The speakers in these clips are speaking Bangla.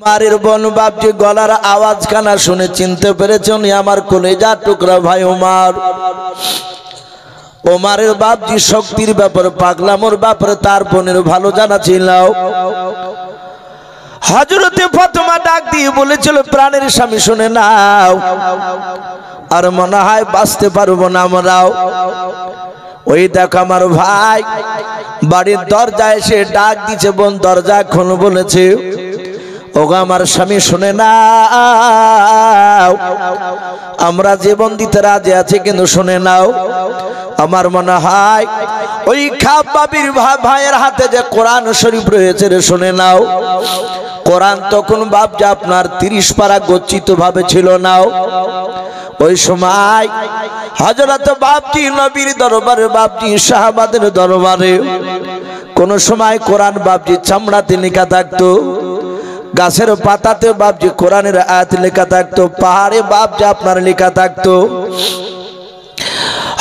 ওমারের বোন বাপজি গলার আওয়াজ কানা শুনে চিনতে পেরেছে উনি আমার কলেজা টুকরা ভাই ওমর। ওমরের বাপজি শক্তির ব্যাপারে পাগলামোর ব্যাপারে তার বোনের ভালো জানা ছিল। হযরতে ফাতেমা ডাক দিয়ে বলেছিল প্রাণের স্বামী শুনে নাও, আর মনে হয় বাঁচতে পারবো না আমরাও। ওই দেখো আমার ভাই বাড়ির দরজায় এসে ডাক দিচ্ছে, বোন দরজা খোল বলেছে। ওগো আমার স্বামী শুনে নাও, আমরা জীবন দিতে রাজি আছি কিন্তু শুনে নাও, আমার মনে হয় ওই খাব্বাবির ভাইয়ের হাতে যে কোরআন শরীফ রয়েছে রে শুনে নাও। কোরআন তখন বাপজি আপনার 30 পারা গচ্ছিত ভাবে ছিল নাও। ওই সময় হযরত বাপজি নবীর দরবারে বাপজি সাহাবাদের দরবারে কোন সময় কোরআন বাপজি চামড়াতে লেখা থাকতো, গাছের পাতাতে বাপজি কোরআনের আয়াত লেখা থাকতো, পাহাড়ে বাপজি আপনার লেখা থাকতো।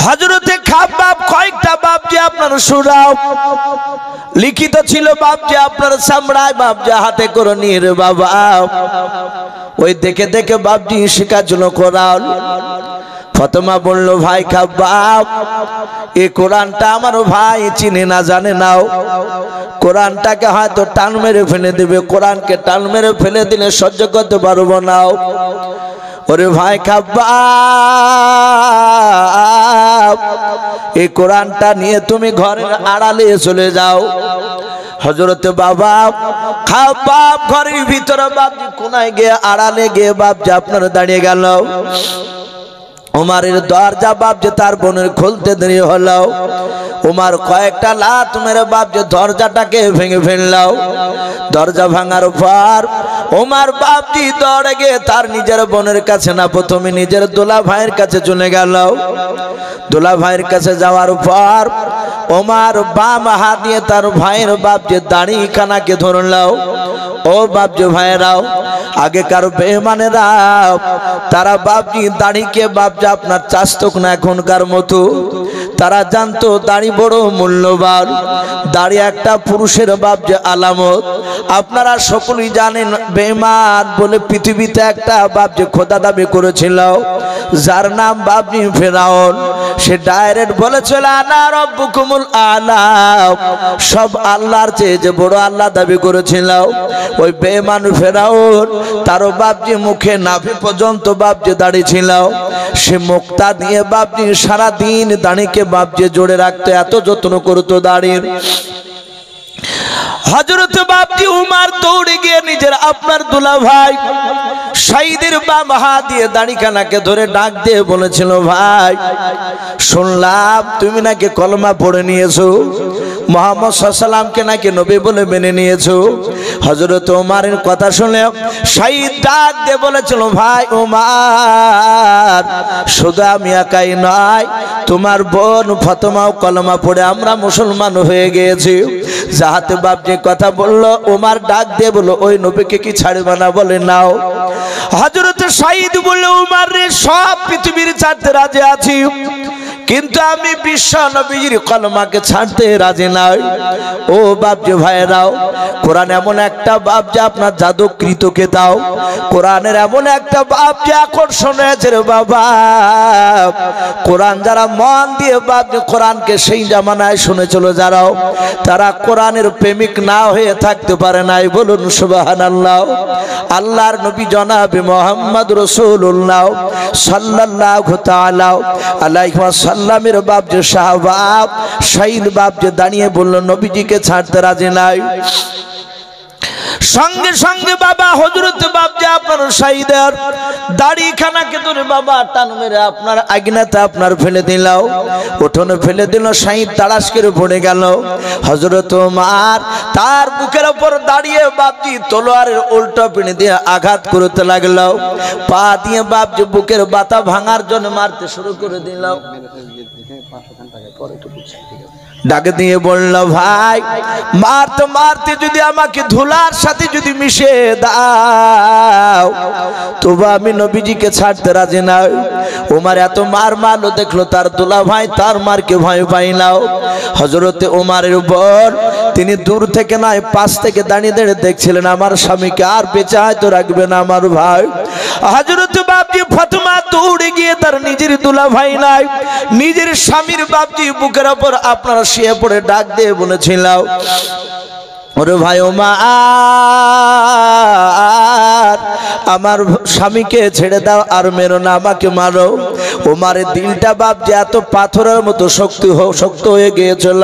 হযরতে খাব্বাব কয়েকটা বাপজি আপনার সুরাও লিখিত ছিল বাপজি আপনার চামড়ায় বাপজি হাতে করে নিয়ে রে বাবা। ওই দেখে দেখে বাপজি শেখার জন্য কোরআন। ফাতেমা বলল ভাই খাব্বাব এই কোরআনটা আমার ভাই চিনে না জানে নাও, কোরআনটাকে হয়তো টান মেরে ফেলে দিবে, কোরআনকে টান মেরে ফেলে দিলে সহ্য করতে পারবো না। ওরে ভাই খাব্বাব এই কোরআনটা নিয়ে তুমি ঘরের আড়ালে চলে যাও। হযরতে বাবা খাব্বাব ঘরের ভিতরে বাপজি কোনায় গিয়ে আড়ালে গিয়ে বাপজি আপনার দাঁড়িয়ে গেল। ওমরের দরজা বাপজি তার বোনের খুলতে দেরি হলো। ওমর কয়েকটা লাত মেরে বাপজি দরজাটাকে ভেঙে ফেললো। দরজা ভাঙার পর ওমর বাপজি দৌড়ে গিয়ে তার নিজের বোনের কাছে না, প্রথমে নিজের দোলা ভাইয়ের কাছে চলে গেল। দোলা ভাইয়ের কাছে যাওয়ার পর ওমর বাম হাত দিয়ে তার ভাইয়ের বাপজি দাড়ি খানাকে ধরলো। ও বাপজি ভাইয়েরাও, আগেকার বেঈমানেরা তারা বাপজি দাড়িকে বাপজি আপনার চাস্তক না এখনকার মতো, তারা জানতো দাড়ি বড় মূল্যবান, দাড়ি একটা পুরুষের বাপজি আলামত। আপনারা সকলেই জানেন বেঈমান বলে পৃথিবীতে একটা বাপজি খোদা দাবি করেছিল যার নাম বাপজি ফেরাউন। সে ডাইরেক্ট বলেছিল আনা রব্বুকুমুল আলা, সব আল্লাহর চেয়ে যে বড় আল্লাহ দাবি করেছিল। ওই বেঈমান ফেরাউন তারও বাপজি মুখে নাভি পর্যন্ত বাপজি দাড়ি ছিল। সে মুক্তা দিয়ে বাপজি সারাদিন দাড়িকে বাপজি জোড়ে রাখতে এত যত্ন করতো দাড়ির। হযরত বাপজি উমর দৌড়ে গিয়ে নিজের আপনার দুলা ভাই শহীদের বাম হাত দিয়ে দাড়িখানাকে ধরে ডাক দিয়ে বলেছিল ভাই শুনলাম তুমি নাকি কলমা পড়ে নিয়েছো, মুহাম্মদ সাল্লাল্লাহু আলাইহি সাল্লামকে নাকি নবী বলে মেনে নিয়েছো। হযরত ওমরের কথা শুনে শহীদ ডাক দিয়ে বলেছিল ভাই ওমর শুধু আমি একাই নয়, তোমার বোন ফাতেমাও কলমা পড়ে আমরা মুসলমান হয়ে গিয়েছি। যাহাতে বাপজি কথা বললো ওমর ডাক দিয়ে বলল ওই নবীকে কি ছাড়বে না বলে নাও। হযরত শহীদ বলল ওমর রে সব পৃথিবীর ছাড়তে রাজি আছি, কিন্তু আমি বিশ্ব নবীর কলমাকে ছাড়তে রাজি নাই। ও বাপজি ভাইরাও, কোরআন এমন একটা বাপজি আপনার জাদুকৃত কেতাব, কোরআনের এমন একটা বাপজি আকর্ষণ হয়েছে রে বাবা। কোরআন যারা মন দিয়ে বাপজি কোরআনকে সেই জামানায় শুনে চলে যারাও, তারা কোরআনের প্রেমিক না হয়ে থাকতে পারে নাই। বলুন সুবহানাল্লাহ। আল্লাহর নবী জনাবে মুহাম্মদ রাসূলুল্লাহ সাল্লাল্লাহু তাআলা আলাইহি ওয়াসাল্লামের বাপজি সাহাবা শহীদ বাপজি দাঁড়িয়ে বলল নবীজিকে ছাড়তে রাজি নাই। সঙ্গে সঙ্গে বাবা হযরত বাপজি আপনার শহীদের দাড়িখানাকে ধরে বাবা টান মেরে আপনার আগনাতে আপনার ফেলে দিল, উঠোনে ফেলে দিল। শহীদ তাড়াশ করে পড়ে গেল। হযরত ওমর তার বুকের উপর দাঁড়িয়ে বাপজি তলোয়ারের উল্টো পিনে দিয়ে আঘাত করতে লাগলো, পা দিয়ে বাপজি বুকের বাতা ভাঙার জন্য মারতে শুরু করে দিল। ডাক দিয়ে বলল, ভাই মারতে মারতে যদি আমাকে ধুলার সাথে যদি মিশে দাও তবু আমি নবীজিকে ছাড়তে রাজি না। ওমর এত মার মারলো, দেখলো তার দুলা ভাই তার মারকে ভয় পাই নাও। হযরতে ওমরের বোন তিনি দূর থেকে নয় পাশ থেকে দাঁড়িয়ে দাঁড়িয়ে দেখছিলেন আমার স্বামীকে আর বেঁচে হয়তো রাখবে না আমার ভাই। হযরতে বাপজি ফাতেমা দৌড়ে গিয়ে তার নিজের দুলা ভাই নাই নিজের স্বামীর বাপজি বুকের উপর আপনারা শুয়ে পড়ে ডাক দিয়ে বলেছিল, ওরে ভাই ওমর আমার স্বামীকে ছেড়ে দাও আর মেরো না, আমাকে মারো। ওমরের দিলটা বাপ যে এত পাথরের মতো শক্ত হয়ে গিয়েছিল,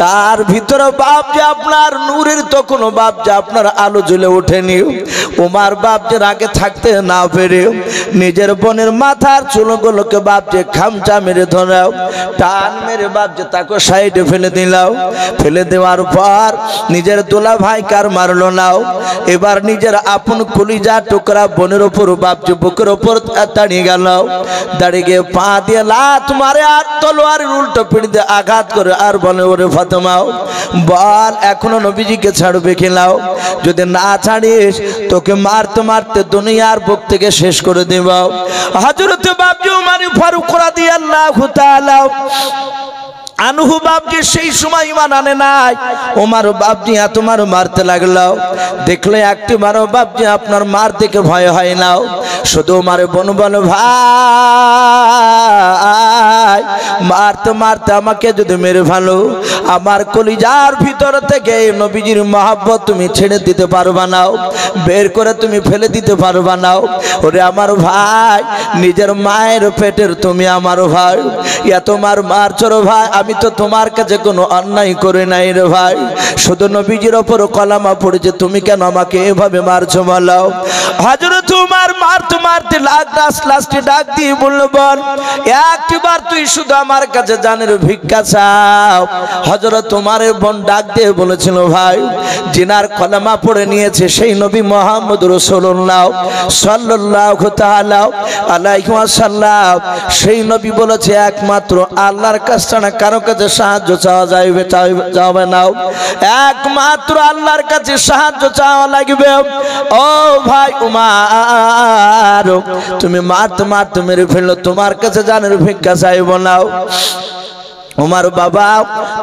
তার ভিতরে বাপ যে আপনার নূরের তো কোনো বাপ যে আপনার আলো জ্বলে ওঠেনি। ওমর বাপ যে আগে থাকতে না পেরে নিজের বোনের মাথার চুলগুলোকে বাপ যে খামচা মেরে ধরাও, টান মেরে বাপ যে তাকে সাইডে ফেলে দিলাও। ফেলে দেওয়ার পর নিজের দোলা ভাই কার মারলো নাও, এবার নিজের আপন কলিজা টুকরা বোনের উপর বাপ যে বুকের উপর দাঁড়িয়ে গেল। দাঁড়িয়ে গিয়ে পা দিয়ে লাত মারে আর তলোয়ারের উল্টো পিঠ দিয়ে আঘাত করে আর বলে, ওরে ফাতেমা বল এখনো নবীজিকে ছাড়বে খেলাও, যদি না ছাড়িস তোকে মারতে মারতে দুনিয়ার বুক থেকে শেষ করে দেব। হযরতে বাপজি ওমর ফারুক রাদিয়াল্লাহু তাআলা আনহু বাপজি সেই সময় ঈমান আনে নাই। ওমর বাপজি তোমার মারতে লাগলো, দেখলে একটি মারো বাপজি আপনার মার দেখে ভয় হয় না। শুধু মারে বোন বলো, ভাই মারতে মারতে আমাকে যদি মেরে ফেলো আমার কলিজার ভিতর থেকে নবীজির মহব্বত তুমি ছেড়ে দিতে পারবা না, বের করে তুমি ফেলে দিতে পারবা না। ওরে আমার ভাই নিজের মায়ের পেটের তুমি আমার ভাই, তোমার মারছো রে ভাই, আমি তো তোমার কাছে কোনো অন্যায় করে নাই রে ভাই, শুধু নবীজির ওপর কলামা পড়েছে, তুমি কেন আমাকে এভাবে মারছো বলো। হযরত ওমর মারতে মারতে লাস্টে ডাক দিয়ে বলল, বল একবার তুই শুধু আমার কাছে জানের ভিক্ষা চাও। হযরত ওমরের বোন ডাক দিয়ে বলেছিল, ভাই জিনার কলামা পড়ে নিয়েছে সেই নবী মুহাম্মদ রাসূলুল্লাহ সাল্লাল্লাহু তাআলা আলাইহি ওয়াসাল্লাম, সেই নবী বলেছে একমাত্র আল্লাহর কাছে ছাড়া কারো কাছে সাহায্য চাওয়া যাবে না, একমাত্র আল্লাহর কাছে সাহায্য চাওয়া লাগবে। ও ভাই উমার তুমি মারতে মারতে মেরে ফেললো, তোমার কাছে জানের ভিক্ষা চাইব না। ওমর বাবা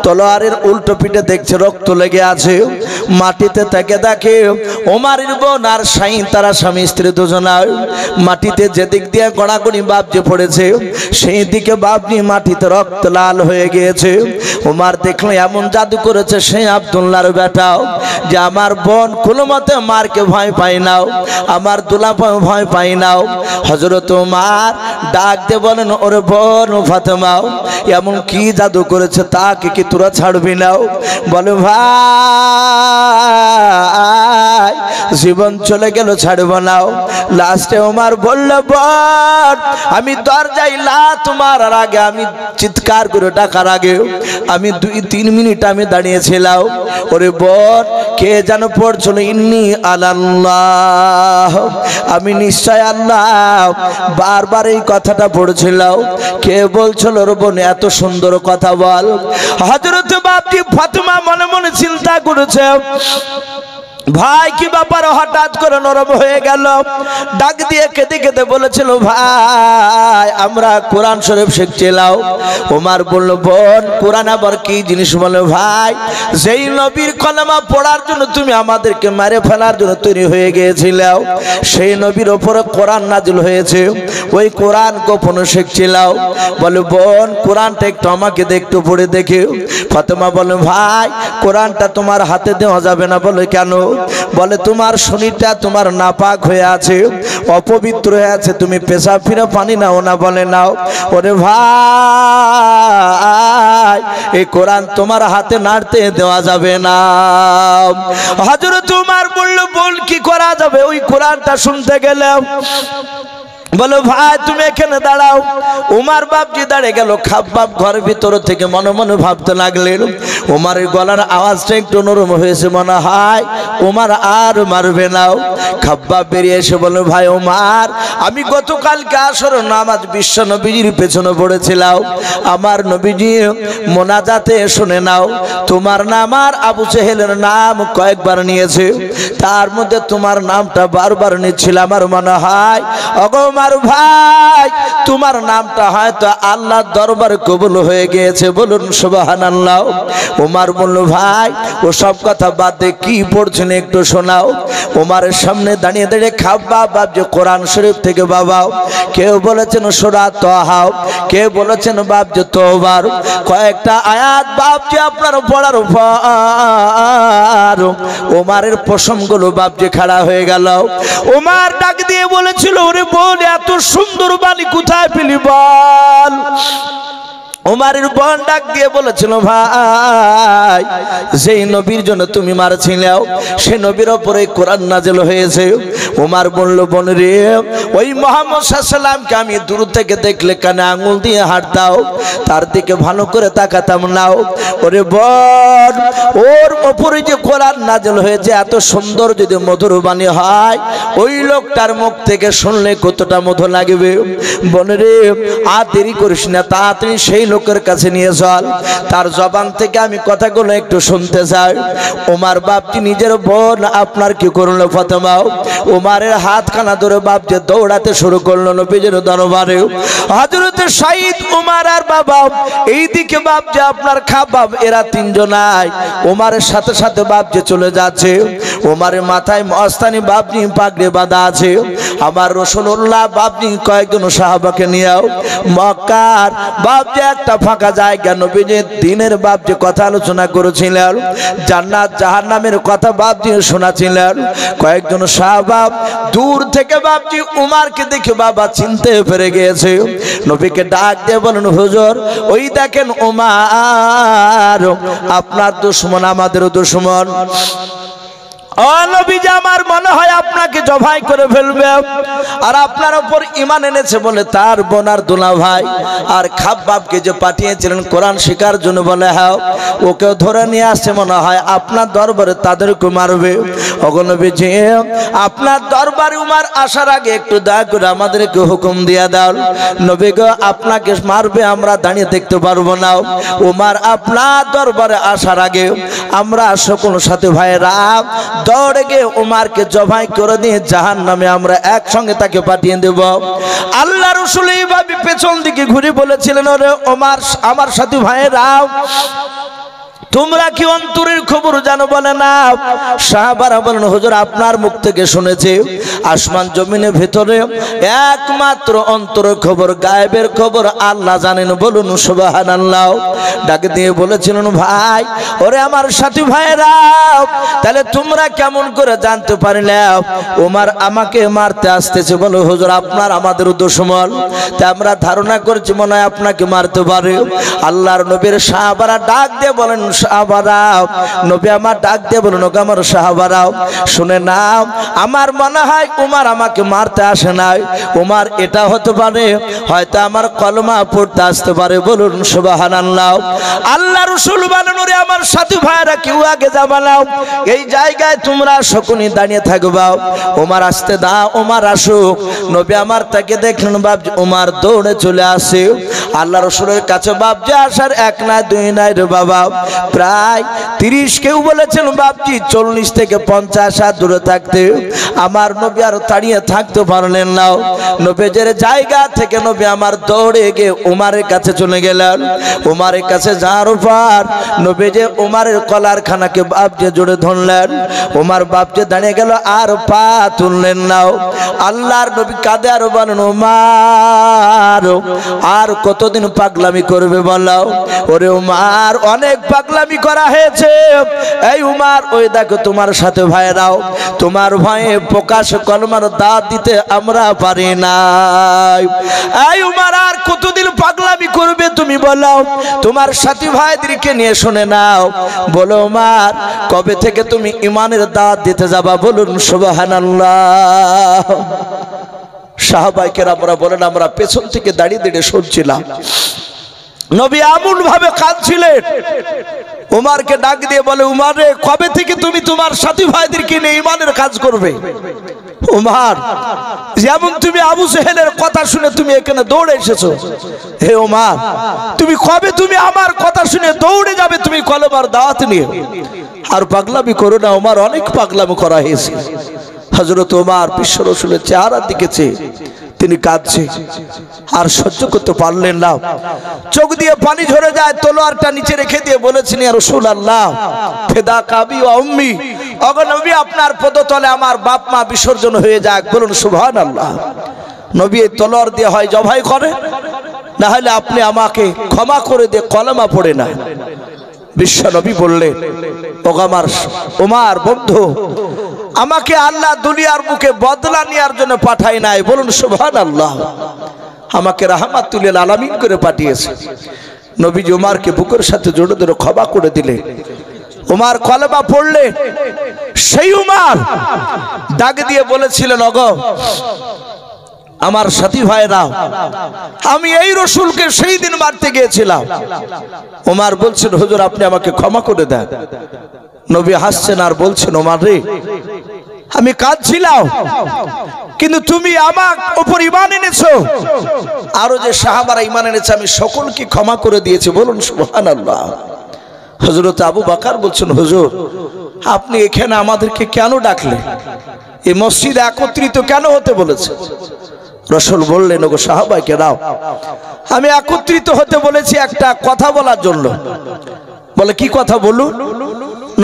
তলোয়ারের উল্টো পিঠে দেখছে রক্ত লেগে আছে, মাটিতে থেকে দেখে ওমরের বোন আর শাইন তারা স্বামী স্ত্রী দুজনায় মাটিতে যেদিক দিয়ে গড়াগড়ি বাপজি পড়েছে সেই দিকে বাপজি মাটিতে রক্ত লাল হয়ে গিয়েছে। ওমর দেখলো এমন জাদু করেছে সেই আব্দুল্লাহর বেটা যে আমার বোন কোনো মতে মারকে ভয় পাই নাও, আমার দুলাভাই ভয় পাই নাও। হযরত ওমর ডাক দিয়ে বলেন, ওরে বোন ফাতেমা এমন কি জাদু করেছে তাকে কি তোরা ছাড়বি নাও? বলে ভাই জীবন চলে গেল ছাড়ব নাও। লাস্টে ওমর বলল, বোন আমি দরজায় লাত মারার আগে আমি চিৎকার করে ডাকার আগে আমি 2-3 মিনিট আমি দাঁড়িয়েছিলাম। ওরে বোন কে যেন পড়ছিল ইন্নী আলাল্লাহ, আমি নিশ্চয় আল্লাহ, বারবার এই কথাটা পড়ছিল। কে বলছিল রে বোন এত সুন্দর কথা বল? হযরত বাপজি ফাতেমা মনে মনে চিন্তা করেছে, ভাই কি ব্যাপার হঠাৎ করে নরম হয়ে গেল? ডাক দিয়ে কেঁদে কেঁদে বলেছিল, ভাই আমরা কোরআন শরীফ শিখছিলাম। ওমর বলল, বোন কোরআন আবার কি জিনিস? বলে ভাই যেই নবীর কলেমা পড়ার জন্য তুমি আমাদেরকে মেরে ফেলার জন্য তৈরি হয়ে গিয়েছিলাম সেই নবীর ওপরে কোরআন নাজিল হয়েছে, ওই কোরআন গোপনে শিখছিলাম। বলে বোন কোরআনটা একটু আমাকে একটু পড়ে দেখে। ফাতেমা বলে, ভাই কোরআনটা তোমার হাতে দেওয়া যাবে না। বলে কেন? বলে তোমার শরীরটা তোমার নাপাক হয়ে আছে, অপবিত্র হয়ে আছে, তুমি পেশাব ফিরে পানি নাও না। বলে নাও। ওরে ভাই এই কোরআন তোমার হাতে নাড়তে দেওয়া যাবে না। হযরত ওমর বলল, বল কি করা যাবে? ওই কোরআনটা শুনতে গেলাম বলো ভাই তুমি এখানে দাঁড়াও। উমার বাপজি দাঁড়িয়ে গেল। খাব্বাব ঘরের ভিতর থেকে মনে মনে ভাবতে লাগলেন, উমারের গলার আওয়াজটা একটু নরম হয়েছে, মনে হয় উমার আর মারবে না। খাব্বাব বেরিয়ে এসে বলল, ভাই উমার, আমি গতকালকে আসর নামাজ বিশ্ব নবীজির পেছনে পড়েছিলাম। আমার নবীজি মোনাজাতে শুনে নাও, তোমার নাম আর আবু জেহেলের নাম কয়েকবার নিয়েছে, তার মধ্যে তোমার নামটা বারবার নিচ্ছিল। আমার মনে হয় ওগো ভাই, তোমার নামটা হয়তো আল্লাহর দরবারে কবুল হয়ে গিয়েছে, বলুন সুবহানাল্লাহ। উমার বলল, ভাই ও সব কথা বাদ দিয়ে কি পড়ছেন একটু শোনাও। উমারের সামনে দাঁড়িয়ে দাঁড়িয়ে খাব্বাব যে কোরআন শরীফ থেকে বাবা, কেউ বলেছেন সূরা তাহা, কেউ বলেছেন বাপ যে তওবার কয়েকটা আয়াত বাপ যে আপনার পড়ার উপর উমারের পশমগুলো বাপ যে খাড়া হয়ে গেল। উমার ডাক দিয়ে বলেছিল, ওরে বোন, এত সুন্দর বাণী কোথায় পেলি বল। উমারের বোন ডাক দিয়ে বলেছিল, ভাই যেই নবীর জন্য তুমি মারছিলে সে নবীর উপরে কোরআন নাযিল হয়েছে। উমার বলল, বোন রে, ওই মুহাম্মদ সাল্লাল্লাহু আলাইহি সাল্লামকে আমি দূর থেকে দেখলে কানে আঙুল দিয়ে হাত দাও, তার দিকে ভালো করে তাকাতাম নাও। ওরে বোন, ওর উপরে যে কোরআন নাযিল হয়েছে এত সুন্দর যদি মধুর বাণী হয়, ওই লোকটার মুখ থেকে শুনলে কতটা মধুর লাগবে। বোন রে, আর দেরি করিস না, তাড়াতাড়ি সেই লোকের কাছে নিয়ে চল, তার জবান থেকে আমি কথাগুলো একটু শুনতে চাই। উমার বাপটি নিজের বোন আপনার কি করলো ফাতেমা, উমারের হাতখানা ধরে বাপ যে দৌড়াতে শুরু করলো নবীজির দরবারে। হযরত সাইদ, উমার আর বাবা, এইদিকে বাপ যে আপনার খাব্বাব, এরা তিনজনাই উমারের সাথে সাথে বাপ যে চলে যাচ্ছে। উমারের মাথায় মস্তানি বাপনি পাগড়ি বাঁধা আছে। আমার রাসূলুল্লাহ বাপনি কয়েকজন সাহাবাকে নিয়েও মক্কার বাপ যে একটা ফাঁকা জায়গা নবীজি দিনের বাপ যে কথা আলোচনা করেছিলেন, জান্নাত জাহান্নামের কথা বাপজি শোনাছিলেন। কয়েকজন সাহাবা দূর থেকে বাপজি উমারকে দেখে বাবা চিনতে পেরে গিয়েছে। নবীকে ডাক দিয়ে বলেন, হুজুর ওই দেখেন উমার, আপনার দুশমন আমাদেরও দুশমন। ও নবীজি, আমার মনে হয় আপনাকে জবাই করে ফেলবে, আর আপনার উপর ঈমান এনেছে বলে তার বোন আর দুলা ভাই আর খাব্বাবকে যে পাঠিয়েছিলেন কোরআন শেখার জন্য, বলে হ্যাঁ ওকে ধরে নিয়ে আসছে, মনে হয় আপনার দরবারে তাদেরকে মারবে। ওগো নবীজি, আপনার দরবারে উমার আসার আগে একটু দয়া করে আমাদেরকে হুকুম দিয়ে দাও। নবী গো, আপনাকে মারবে আমরা দাঁড়িয়ে দেখতে পারবো না। উমার আপনার দরবারে আসার আগে আমরা সকল সাথী ভাইয়েরা দৌড়ে গিয়ে উমারকে জবাই করে দিয়ে জাহান্নামে আমরা একসঙ্গে তাকে পাঠিয়ে দেব। আল্লাহ রাসূল এইভাবে পেছন দিকে ঘুরে বলেছিলেন, ওরে উমার, আমার সাথী ভাইয়েরা, তোমরা কি অন্তরের খবর জানো? বলে না। সাহাবারা বলেন, হুজুর আপনার মুখ থেকে শুনেছি আসমান জমিনের ভিতরে একমাত্র অন্তরের খবর, গায়েবের খবর আল্লাহ জানেন, বলুন সুবহানাল্লাহ। ডাক দিয়ে বলেছিলেন, ভাই ওরে আমার সাথী ভাইরা, তাহলে তোমরা কেমন করে জানতে পারলে ওমর আমাকে মারতে আসতেছে? বলো হুজুর আপনার আমাদের দুশমন, তা আমরা ধারণা করছি মনে হয় আপনাকে মারতে পারে। আল্লাহর নবীর সাহাবারা ডাক দিয়ে বলেন, সাহাবারাও, নবী আমার ডাক দিয়ে বলুন, ওগো আমার সাহাবারাও শুনে নাও, আমার মনে হয় উমার আমাকে মারতে আসে নাই। উমার এটা হতে পারে হয়তো আমার কলমা পড়তে আসতে পারে, বলুন সুবহানাল্লাহ। আল্লাহ রাসূল বলেন, ওরে আমার সাথী ভাইরা, কেউ আগে যাবা না, এই জায়গায় তোমরা সকলে দাঁড়িয়ে থাকবা, উমার আসতে দাও, উমার আসুক। নবী আমার তাকে দেখলেন, বাপ উমার দৌড়ে চলে আসে আল্লাহ রাসূলের কাছে। বাপ যে আসার এক না দুই নাই রে বাবা, প্রায় 30, কেউ বলেছেন বাপজি 40 থেকে 50 হাত দূরে থাকতে আমার নবী আর দাঁড়িয়ে থাকতে পারলেন না। নবীর জায়গা থেকে নবী আমার দৌড়ে গিয়ে উমারের কাছে চলে গেলেন। উমারের কাছে যাওয়ার পর নবী যে উমারের কলার খানাকে বাপজি জোরে ধরলেন। উমার বাপজি দাঁড়িয়ে গেল, আর পা তুললেন না। আল্লাহর নবী কাঁদে আর বলেন, উমার আর কতদিন পাগলামি করবে বলো? ওরে উমার, অনেক পাগলামি করা হয়েছে। এই উমার, ওই দেখো তোমার সাথে ভাইরাও, তোমার ভয়ে প্রকাশ কলমার দাঁত দিতে আমরা পারি না। এই উমার, আর কতদিন পাগলামি করবে তুমি বলো? তোমার সাথী ভাইদেরকে নিয়ে শুনে নাও। বলো উমার, কবে থেকে তুমি ঈমানের দাঁত দিতে যাবা? বলুন সুবহানাল্লাহ। সাহাবায়ে কেরামরা বলেন আমরা পেছন থেকে দাঁড়িয়ে দাঁড়িয়ে শুনছিলাম। নবী এমন ভাবে কাঁদছিলেন, উমারকে ডাক দিয়ে বলে, উমার রে, কবে থেকে তুমি তোমার সাথী ভাইদেরকে নিয়ে ঈমানের কাজ করবে? উমার, যেমন তুমি আবু জেহেলের কথা শুনে তুমি এখানে দৌড়ে এসেছো, হে উমার, তুমি কবে তুমি আমার কথা শুনে দৌড়ে যাবে তুমি কলেমার দাওয়াত নিয়ে? আর পাগলামি করো না উমার, অনেক পাগলামি করা হয়েছে। হযরত উমার বিশ্ব রাসূলের চেহারার দিকে চেয়ে তিনি কাঁদছে, আর সহ্য করতে পারলেন না, চোখ দিয়ে পানি ঝরে যায়, তলোয়ারটা নিচে রেখে দিয়ে বলেছেন, ইয়া রাসূলুল্লাহ ফিদা কাবি ওয়া উম্মি, ওগো নবী আপনার পদতলে আমার বাপ মা বিসর্জন হয়ে যাক, বলুন সুবহানাল্লাহ। নবী এই তলোয়ার দিয়ে হয় জবাই করে, না হলে আপনি আমাকে ক্ষমা করে দিয়ে কলেমা পড়ে না। বিশ্ব নবী বললেন, ওগো আমার উমার বন্ধু, আমাকে আল্লাহ দুনিয়ার বুকে বদলা নেওয়ার জন্য পাঠায় নাই, বলুন সুবহানাল্লাহ। আমাকে রাহমাতুল লিল আলামিন করে পাঠিয়েছে। নবীজি উমারকে বুকের সাথে জড়ে ধরে ক্ষমা করে দিলেন। উমার কলেমা পড়লেন। সেই উমার ডাক দিয়ে বলেছিলেন, ওগো আমার সাথী ভাইরা, আমি এই রসুলকে সেই দিন মারতে গিয়েছিলাম। উমার বলছেন, হুজুর আপনি আমাকে ক্ষমা করে দেন। নবী হাসছেন আর বলছেন, উমার রে, আমি কাঁদছিলাম, কিন্তু তুমি আমার উপর ঈমান এনেছো, আরো যে সাহাবারা ঈমান এনেছে আমি সকলকে ক্ষমা করে দিয়েছি, বলুন সুবহানাল্লাহ। হযরত আবু বকর বলছেন, হুজুর আপনি এখানে আমাদেরকে কেন ডাকলেন? এই মসজিদে একত্রিত কেন হতে বলেছে? রাসূল বললেন, ওগো সাহাবায়ে কেরাম, আমি একত্রিত হতে বলেছি একটা কথা বলার জন্য। বলে, কি কথা বলুন?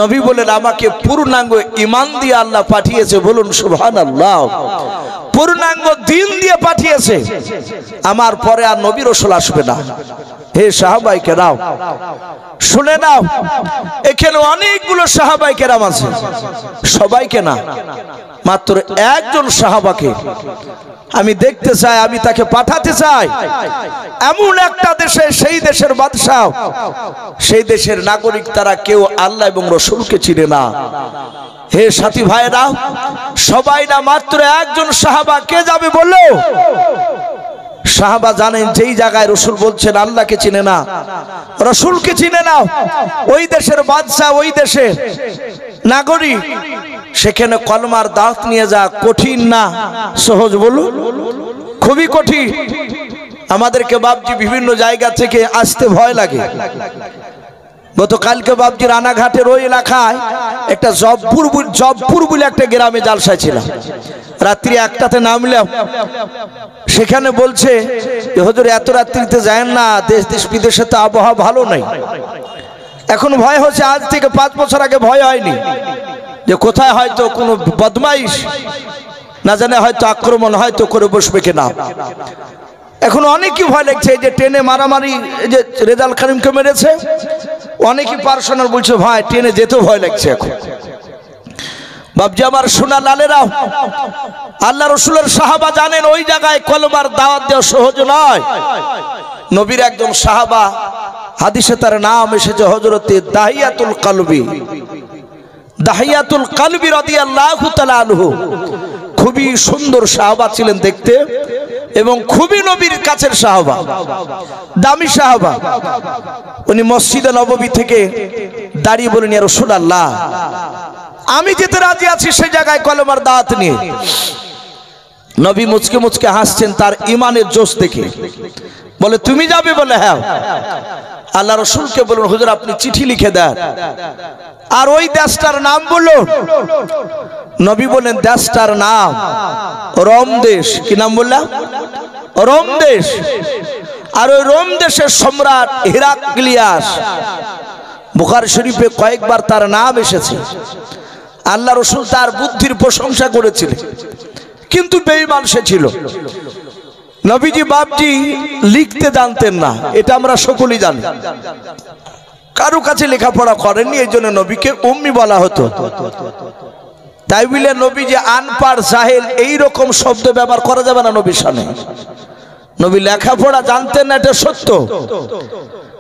নবী বলেন, আমাকে পূর্ণাঙ্গ ঈমান দিয়ে আল্লাহ পাঠিয়েছে, বলুন সুবহানাল্লাহ। পূর্ণাঙ্গ দিন দিয়ে পাঠিয়েছে, আমার পরে আর নবী রাসূল আসবে না। হে সাহাবায়ে কেরাম শুনে নাও, এখানে অনেকগুলো সাহাবায়ে কেরাম আছে, সবাইকে না, মাত্র একজন সাহাবাকে আমি দেখতে চাই, আমি তাকে পাঠাতে চাই এমন একটা দেশে, সেই দেশের বাদশা, সেই দেশের নাগরিক, তারা কেউ আল্লাহ এবং রাসূলকে চিনে না। হে সাথী ভাইরা, সবাই না, মাত্র একজন সাহাবা। কে যাবে বললো? সাহাবা জানেন যেই জায়গায় রাসূল বলছেন আল্লাহকে চিনে না, রাসূলকে চিনে না, ওই দেশের বাদশা, ওই দেশের নাগরিক, সেখানে কলমার দাওয়াত নিয়ে যা কঠিন না সহজ? বলুন, খুবই কঠিন। আমাদেরকে বাপজি বিভিন্ন জায়গা থেকে আসতে ভয় লাগে। গতকালকে বাপজি রানাঘাটের ওই এলাকায় একটা জবপুর বলে একটা গ্রামে জালসা ছিলাম, রাত্রি 1টাতে নামলাম। সেখানে বলছে, হুজুর এত রাত্রিতে যায় না, দেশ বিদেশে তো আবহাওয়া ভালো নাই। এখন ভয় হচ্ছে, আজ থেকে 5 বছর আগে ভয় হয়নি, যে কোথায় হয়তো কোনো বদমাইশ না জানে হয়তো আক্রমণ হয়তো করে বসবে কিনা। এখন অনেকই ভয় লাগছে। এই যে ট্রেনে মারামারি, এই যে রেজাল কারিমকে মেরেছে, অনেকই পার্সোনাল বলছে, ভাই ট্রেনে যেতেও ভয় লাগছে এখন। বাপজি আমার সোনা লালেরা, আল্লাহ রাসূলের সাহাবা জানেন ওই জায়গায় কলমার দাওয়াত দেওয়া সহজ নয়। নবীর একজন সাহাবা, হাদিসে তার নাম এসেছে হযরতে দাহিয়াতুল কলবি, দাহিয়াতুল কলবি রাদিয়াল্লাহু তাআলা আনহু। খুবই সুন্দর সাহাবা ছিলেন দেখতে, এবং খুবই নবীর কাছের সাহাবা, দামি সাহাবা। উনি মসজিদে নববী থেকে দাঁড়িয়ে বলেন, ইয়া রাসূলুল্লাহ, আমি যেতে রাজি আছি সেই জায়গায় কলমার দাওয়াত নিয়ে। নবী মুচকে মুচকে হাসছেন তার ঈমানের জোশ দেখে। বলে, তুমি যাবে? বলে, হ্যাঁ। আল্লাহ রাসূলকে বলুন, হুজুর আপনি চিঠি লিখে দেন, আর ওই দেশটার নাম বলুন। নবী বলেন, দেশটার নাম রোম দেশ। কি নাম বললাম? রোম দেশ। আর ওই রোম দেশের সম্রাট হিরাক্লিয়াস, বুখারী শরীফে কয়েকবার তার নাম এসেছে। আল্লাহ রাসূল তার বুদ্ধির প্রশংসা করেছিলেন, কিন্তু বেঈমান সে ছিল। নবীজি বাপজি লিখতে জানতেন না, এটা আমরা সকলেই জানি। কারো কাছে লেখাপড়া করেননি, এই জন্য নবীকে উম্মি বলা হতো। তাই বলে নবী যে আনপাড় জাহেল এইরকম শব্দ ব্যবহার করা যাবে না নবীর সামনে। নবী লেখাপড়া জানতেন না, এটা সত্য।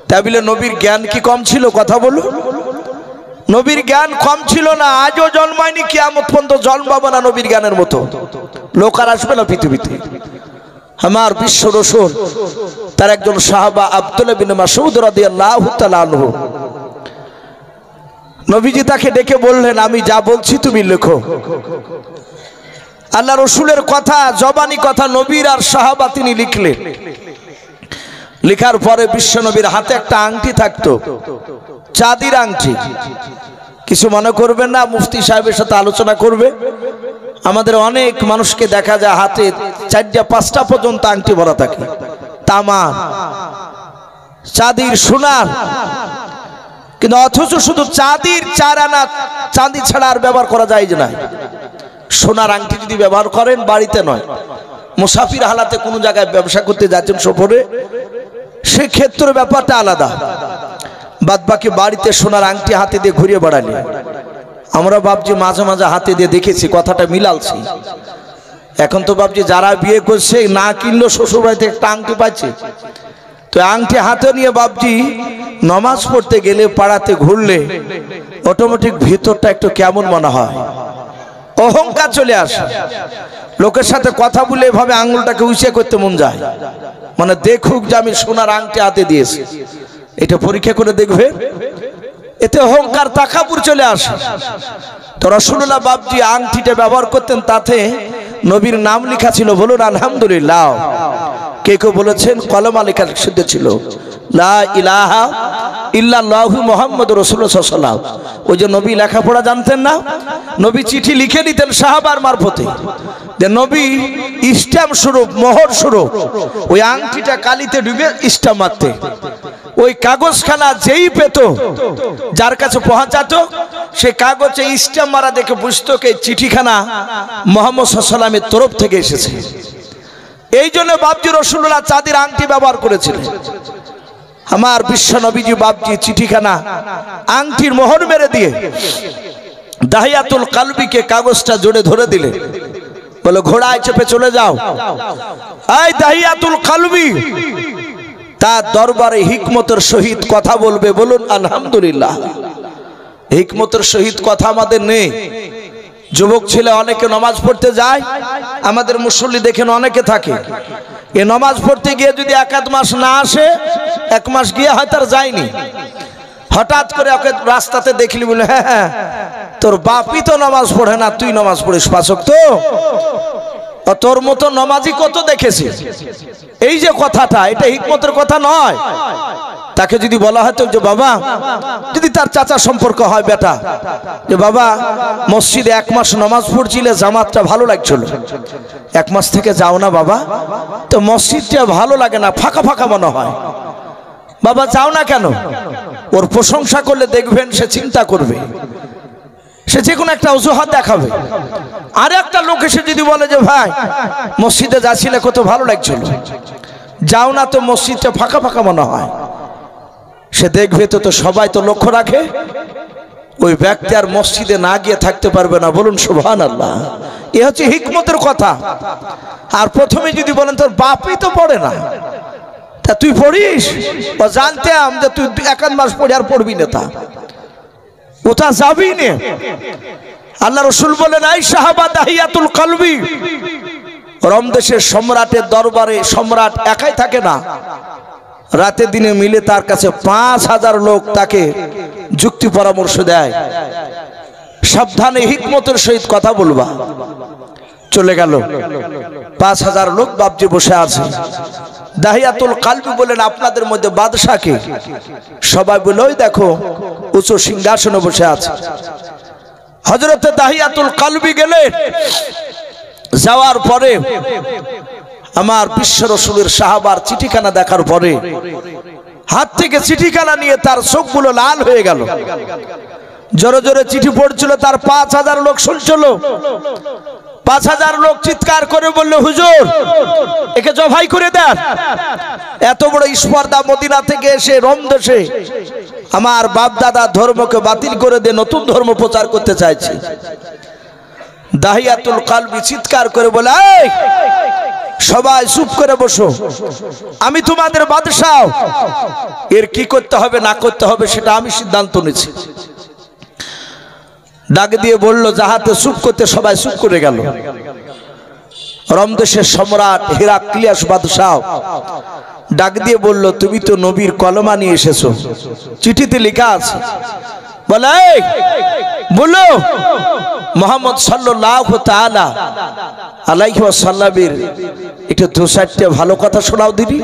তাই বলে নবীর জ্ঞান কি কম ছিল? কথা বলুন, নবীর জ্ঞান কম ছিল না। আজও জন্মায়নি, কিয়ামত পর্যন্ত জন্মাবে না নবীর জ্ঞানের মতো লোক আর আসবে না পৃথিবীতে। আমার বিশ্ব রাসূল তার একজন সাহাবা আব্দুল্লাহ বিন মাসউদ রাদিয়াল্লাহু তাআলা আনহু, নবীজি তাকে ডেকে বললেন, আমি যা বলছি তুমি লেখো। আল্লাহ রসুলের কথা, জবানি কথা, নবীর আর সাহাবা তিনি লিখলেন। লেখার পরে বিশ্ব নবীর হাতে একটা আংটি থাকতো, চাঁদির আংটি। কিছু মনে করবেন না, মুফতি সাহেবের সাথে আলোচনা করবে। আমাদের অনেক মানুষকে দেখা যায় হাতে 4টা 5টা পর্যন্ত আংটি ভরা থাকে, তামার, চাঁদির, সোনার, কিন্তু অথচ শুধু চাঁদির 4 আনা চাঁদি ছাড়া আর ব্যবহার করা যায় না। সোনার আংটি যদি ব্যবহার করেন বাড়িতে নয়, মুসাফির হালাতে কোনো জায়গায় ব্যবসা করতে যাচ্ছেন সফরে, সেক্ষেত্রে ব্যাপারটা আলাদা। বাদবাকি বাড়িতে সোনার আংটি হাতে দিয়ে ঘুরিয়ে বেড়ালে আমরা বাবজি মাঝে মাঝে হাতে দিয়ে দেখেছি, কথাটা মিলালছি। এখন তো বাবজি যারা বিয়ে করছে না কিনলেও শ্বশুর বাড়িতে একটা আংটি পাচ্ছে, তো আংটি হাতে নিয়ে বাবজি নামাজ পড়তে গেলে, পাড়াতে ঘুরলে অটোমেটিক ভিতরটা একটু কেমন মনে হয়, অহংকার চলে আসে। লোকের সাথে কথা বলে এভাবে আঙুলটাকে উঁচে করতে মন যায়, মানে দেখুক যে আমি সোনার আংটি হাতে দিয়েছি। এটা পরীক্ষা করে দেখবে, এতে অহংকার, তাকাবুর চলে আসে। তো রাসূলুল্লাহ বাবজি আংটিটা ব্যবহার করতেন, তাতে নবীর নাম লেখা ছিল, বলুন আলহামদুলিল্লাহ। কে কেউ বলেছেন কলমা লেখা সিদ্ধ ছিল, লা ইলাহা ইল্লাল্লাহু মুহাম্মাদুর রাসূলুল্লাহ সাল্লাল্লাহু আলাইহি ওয়াসাল্লাম। ওই যে নবী লেখাপড়া জানতেন না, নবী চিঠি লিখে নিতেন সাহাবার মারফতে, যে নবী স্ট্যাম্প স্বরূপ, মোহর স্বরূপ ওই আংটিটা কালিতে ডুবে স্ট্যাম্প মারতে। ওই কাগজখানা যেই পেত, যার কাছে পৌঁছাতো, সে কাগজে স্ট্যাম্প মারা দেখে বুঝতো কে চিঠিখানা মুহাম্মদ সাল্লাল্লাহু আলাইহি ওয়াসাল্লামের তরফ থেকে এসেছে। এই জন্য বাবজি রাসূলুল্লাহ চাঁদির আংটি ব্যবহার করেছিলেন। আমার বিশ্ব নবীজি বাবজি চিঠিখানা আংটির মোহর মেরে দিয়ে দাহিয়াতুল কালবিকে কাগজটা জোরে ধরে দিলে, বলে ঘোড়ায় চেপে চলে যাও। এই দাহিয়াতুল কালবি তার দরবারে হিকমতের সহিত কথা বলবে, বলুন আলহামদুলিল্লাহ। হিকমতের সহিত কথা আমাদের নেই। যুবক ছেলে অনেকে নামাজ পড়তে যায়, আমাদের মুসল্লি দেখেন অনেকে থাকে, এ নামাজ পড়তে গিয়ে যদি 1-1 মাস না আসে, 1 মাস গিয়ে হয়তো আর যায়নি, হঠাৎ করে ওকে রাস্তাতে দেখলি, বলে হ্যাঁ হ্যাঁ তোর বাপই তো নামাজ পড়ে না, তুই নামাজ পড়িস 5 ওয়াক্ত, তোর মতো নামাজি কত দেখেছি। এই যে কথাটা, এটা হিকমতের কথা নয়। তাকে যদি বলা হতো যে বাবা, যদি তার চাচা সম্পর্ক হয় বেটা, যে বাবা মসজিদে 1 মাস নামাজ পড়ছিলে, জামাতটা ভালো লাগছিল, 1 মাস থেকে যাও না বাবা, তো মসজিদটা ভালো লাগে না, ফাঁকা ফাঁকা মনে হয়, বাবা যাও না কেন? ওর প্রশংসা করলে দেখবেন সে চিন্তা করবে, সে যে কোনো একটা অজুহাত দেখাবে। আর একটা লোক এসে যদি বলে যে ভাই মসজিদে যাচ্ছিলে কত ভালো লাগছিল, যাও না, তো মসজিদটা ফাঁকা ফাঁকা মনে হয়, সে দেখবে তো সবাই তো লক্ষ্য রাখে, ওই ব্যক্তি আর মসজিদে না গিয়ে থাকতে পারবে না, বলুন সুবহানাল্লাহ। এ হচ্ছে হিকমতের কথা। আর প্রথমে যদি বলেন তোর বাপই তো পড়ে না, তা তুই পড়িস, ও জানতাম যে তুই 1 মাস পড়ে আর পড়বি না, তা ওটা যাবি না। আল্লাহ রাসূল বলেন, এই সাহাবা দাহিয়াতুল কালবি, রোম দেশের সম্রাটের দরবারে সম্রাট একাই থাকে না, রাতে দিনে মিলে তার কাছে 5000 লোক তাকে যুক্তি পরামর্শ দেয়, সাবধানে হিকমতের সহিত কথা বলবা। চলে গেল, 5000 লোক বাবজি বসে আছে। দাহিয়াতুল কালবি বলেন, আপনাদের মধ্যে বাদশাকে? সবাই বলে, ওই দেখো উঁচু সিংহাসনে বসে আছে। হযরতে দাহিয়াতুল কালবি গেলেন, যাওয়ার পরে আমার বিশ্ব রাসূলের সাহাবার চিঠিখানা দেখার পরে হাত থেকে চিঠিখানা নিয়ে তার চোখগুলো লাল হয়ে গেল। জোরে জোরে চিঠি পড়ছিল, তার 5000 লোক শুনছিল। 5000 লোক চিৎকার করে বলল, হুজুর একে জবাই করে দেন। এত বড় স্পর্ধা, মদিনা থেকে এসে রোম দেশে আমার বাপ দাদা ধর্মকে বাতিল করে দিয়ে নতুন ধর্ম প্রচার করতে চাইছে। দাহিয়াতুল কালবি চিৎকার করে বলে, এই সবাই চুপ করে বসো, আমি তোমাদের বাদশা, এর কি করতে হবে না করতে হবে সেটা আমি সিদ্ধান্ত নিয়েছি। ডাক দিয়ে বলল, যাহাতে চুপ করতে, সবাই চুপ করে গেল। রোম দেশের সম্রাট হেরাক্লিয়াস বাদশাহ ডাক দিয়ে বলল, তুমি তো নবীর কলমা নিয়ে এসেছো, চিঠিতে লেখা আছে, বলে বলো মুহাম্মদ সাল্লাল্লাহু তাআলা আলাইহি ওয়াসাল্লামের একটু দু চারটে ভালো কথা শোনাও দিদি।